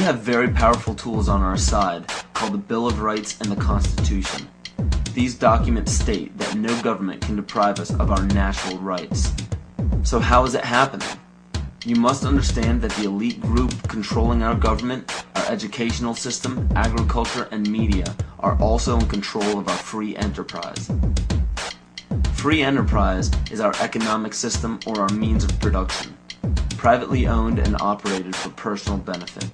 have very powerful tools on our side called the Bill of Rights and the Constitution. These documents state that no government can deprive us of our natural rights. So how is it happening? You must understand that the elite group controlling our government, our educational system, agriculture, and media are also in control of our free enterprise. Free enterprise is our economic system or our means of production, privately owned and operated for personal benefit.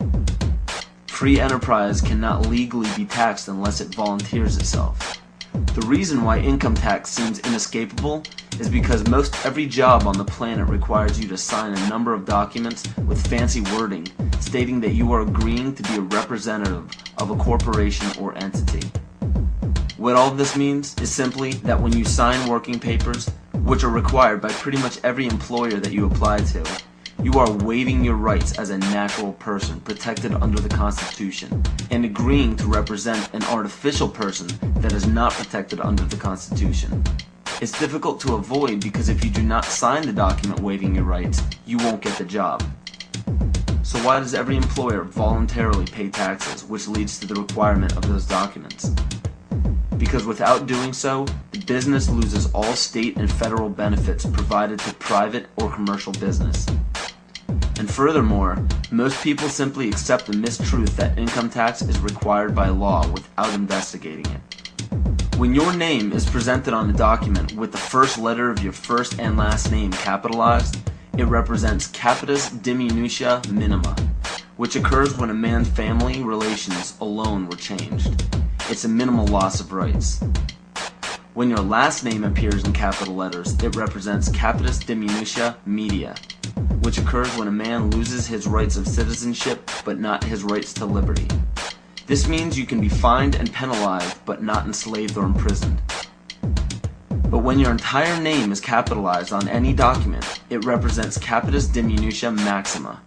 Free enterprise cannot legally be taxed unless it volunteers itself. The reason why income tax seems inescapable is because most every job on the planet requires you to sign a number of documents with fancy wording stating that you are agreeing to be a representative of a corporation or entity. What all of this means is simply that when you sign working papers, which are required by pretty much every employer that you apply to, you are waiving your rights as a natural person protected under the Constitution and agreeing to represent an artificial person that is not protected under the Constitution. It's difficult to avoid because if you do not sign the document waiving your rights, you won't get the job. So why does every employer voluntarily pay taxes, which leads to the requirement of those documents? Because without doing so, the business loses all state and federal benefits provided to private or commercial business. And furthermore, most people simply accept the mistruth that income tax is required by law without investigating it. When your name is presented on a document with the first letter of your first and last name capitalized, it represents capitis diminutia minima, which occurs when a man's family relations alone were changed. It's a minimal loss of rights. When your last name appears in capital letters, it represents capitis diminutia media, which occurs when a man loses his rights of citizenship but not his rights to liberty. This means you can be fined and penalized but not enslaved or imprisoned. But when your entire name is capitalized on any document, it represents capitis diminutia maxima,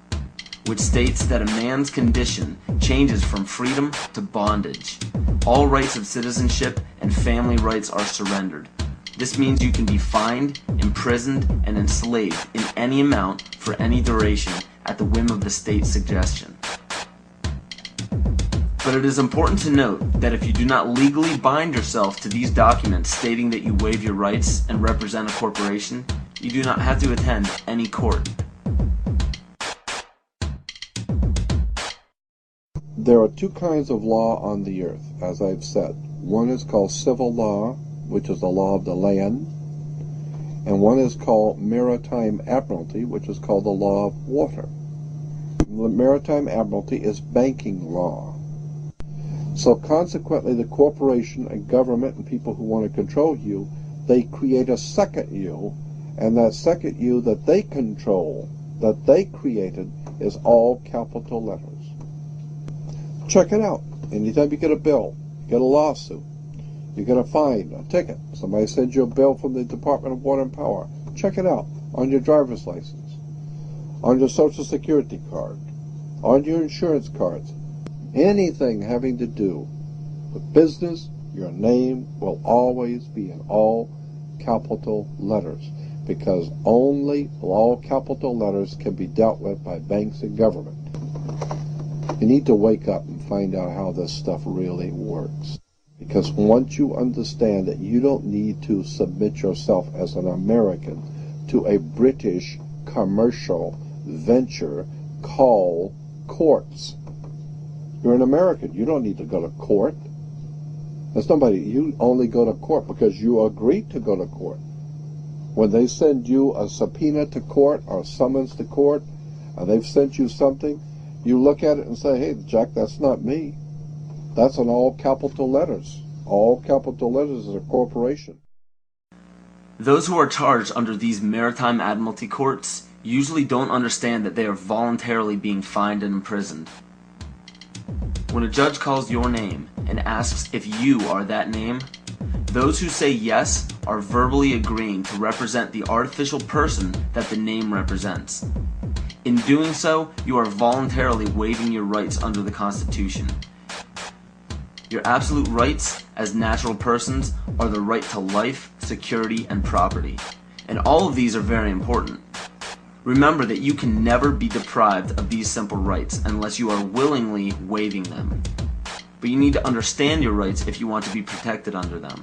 which states that a man's condition changes from freedom to bondage. All rights of citizenship and family rights are surrendered. This means you can be fined, imprisoned, and enslaved in any amount for any duration at the whim of the state's suggestion. But it is important to note that if you do not legally bind yourself to these documents stating that you waive your rights and represent a corporation, you do not have to attend any court. There are two kinds of law on the earth, as I've said. One is called civil law, which is the law of the land, and one is called maritime admiralty, which is called the law of water. The maritime admiralty is banking law. So consequently, the corporation and government and people who want to control you, they create a second you, and that second you that they control, that they created, is all capital letters. Check it out. Anytime you get a bill, get a lawsuit, you get a fine, a ticket, somebody sends you a bill from the Department of Water and Power, check it out on your driver's license, on your Social Security card, on your insurance cards. Anything having to do with business, your name will always be in all capital letters, because only all capital letters can be dealt with by banks and government. You need to wake up and find out how this stuff really works. Because once you understand that you don't need to submit yourself as an American to a British commercial venture called courts. You're an American. You don't need to go to court. There's nobody. You only go to court because you agreed to go to court. When they send you a subpoena to court or a summons to court, and they've sent you something, you look at it and say, hey, Jack, that's not me. That's in all capital letters. All capital letters is a corporation. Those who are charged under these maritime admiralty courts usually don't understand that they are voluntarily being fined and imprisoned. When a judge calls your name and asks if you are that name, those who say yes are verbally agreeing to represent the artificial person that the name represents. In doing so, you are voluntarily waiving your rights under the Constitution. Your absolute rights as natural persons are the right to life, security, and property. And all of these are very important. Remember that you can never be deprived of these simple rights unless you are willingly waiving them. But you need to understand your rights if you want to be protected under them.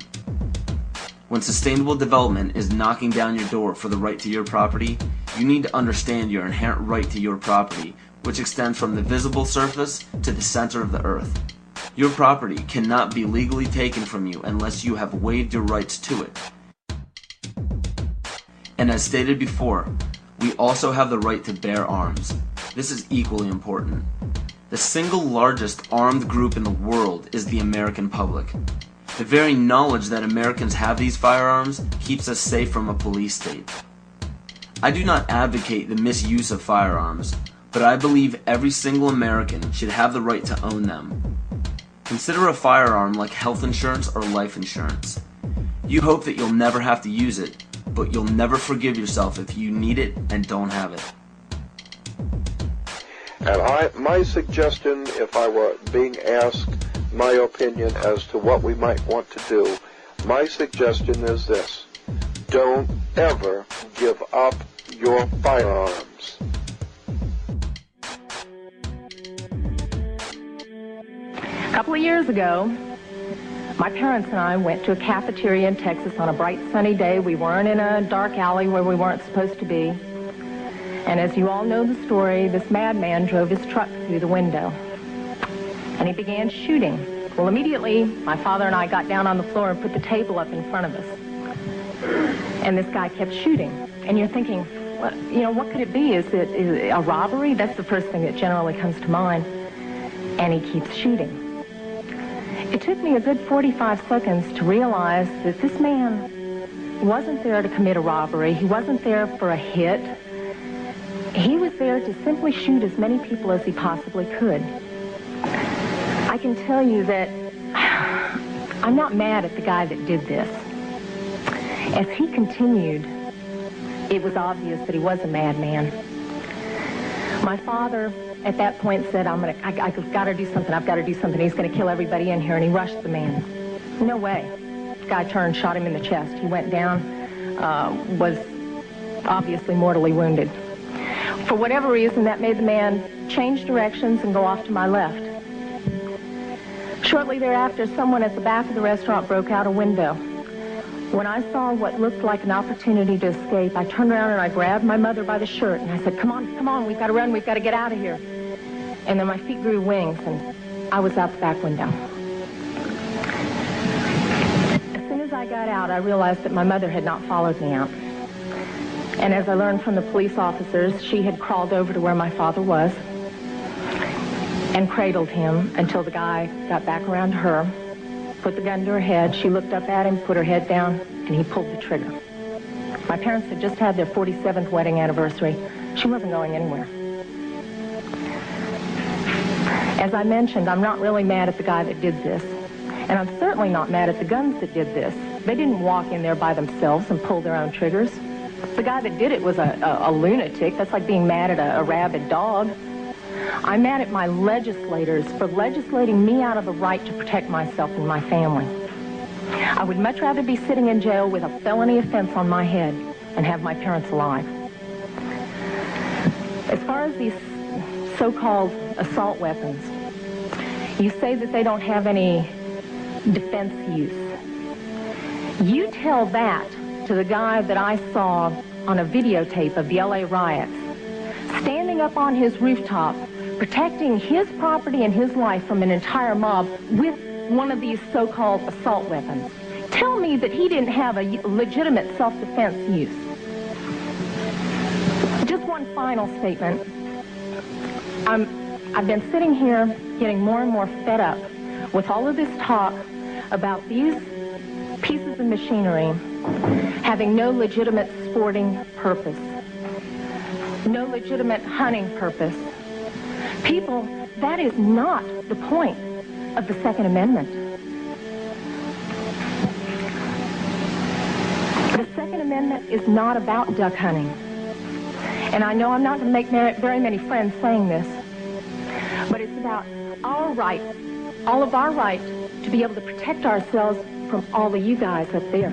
When sustainable development is knocking down your door for the right to your property, you need to understand your inherent right to your property, which extends from the visible surface to the center of the earth. Your property cannot be legally taken from you unless you have waived your rights to it. And as stated before, we also have the right to bear arms. This is equally important. The single largest armed group in the world is the American public. The very knowledge that Americans have these firearms keeps us safe from a police state. I do not advocate the misuse of firearms, but I believe every single American should have the right to own them. Consider a firearm like health insurance or life insurance. You hope that you'll never have to use it, but you'll never forgive yourself if you need it and don't have it. And my suggestion, if I were being asked my opinion as to what we might want to do, my suggestion is this: don't ever give up your firearms. A couple of years ago, my parents and I went to a cafeteria in Texas on a bright sunny day. We weren't in a dark alley where we weren't supposed to be. And as you all know the story, this madman drove his truck through the window. And he began shooting. Well, immediately, my father and I got down on the floor and put the table up in front of us. And this guy kept shooting. And you're thinking, what could it be? Is it a robbery? That's the first thing that generally comes to mind. And he keeps shooting. It took me a good 45 seconds to realize that this man wasn't there to commit a robbery. He wasn't there for a hit. He was there to simply shoot as many people as he possibly could. I can tell you that I'm not mad at the guy that did this. As he continued, it was obvious that he was a madman. My father at that point said, I've got to do something. I've got to do something. He's going to kill everybody in here. And he rushed the man. No way. The guy turned, shot him in the chest. He went down, was obviously mortally wounded. For whatever reason, that made the man change directions and go off to my left. Shortly thereafter, someone at the back of the restaurant broke out a window. When I saw what looked like an opportunity to escape, I turned around and I grabbed my mother by the shirt and I said, come on, we've got to run, we've got to get out of here. And then my feet grew wings and I was out the back window. As soon as I got out, I realized that my mother had not followed me out. And as I learned from the police officers, she had crawled over to where my father was and cradled him until the guy got back around to her, put the gun to her head. She looked up at him, put her head down, and he pulled the trigger. My parents had just had their 47th wedding anniversary. She wasn't going anywhere. As I mentioned, I'm not really mad at the guy that did this. And I'm certainly not mad at the guns that did this. They didn't walk in there by themselves and pull their own triggers. The guy that did it was a lunatic. That's like being mad at a rabid dog. I'm mad at my legislators for legislating me out of the right to protect myself and my family. I would much rather be sitting in jail with a felony offense on my head and have my parents alive. As far as these so-called assault weapons, you say that they don't have any defense use. You tell that to the guy that I saw on a videotape of the LA riots, standing up on his rooftop, protecting his property and his life from an entire mob with one of these so-called assault weapons. Tell me that he didn't have a legitimate self-defense use. Just one final statement. I've been sitting here getting more and more fed up with all of this talk about these pieces of machinery having no legitimate sporting purpose, no legitimate hunting purpose. People, that is not the point of the Second Amendment. The Second Amendment is not about duck hunting. And I know I'm not going to make very many friends saying this, but it's about our right, all of our right, to be able to protect ourselves from all of you guys up there.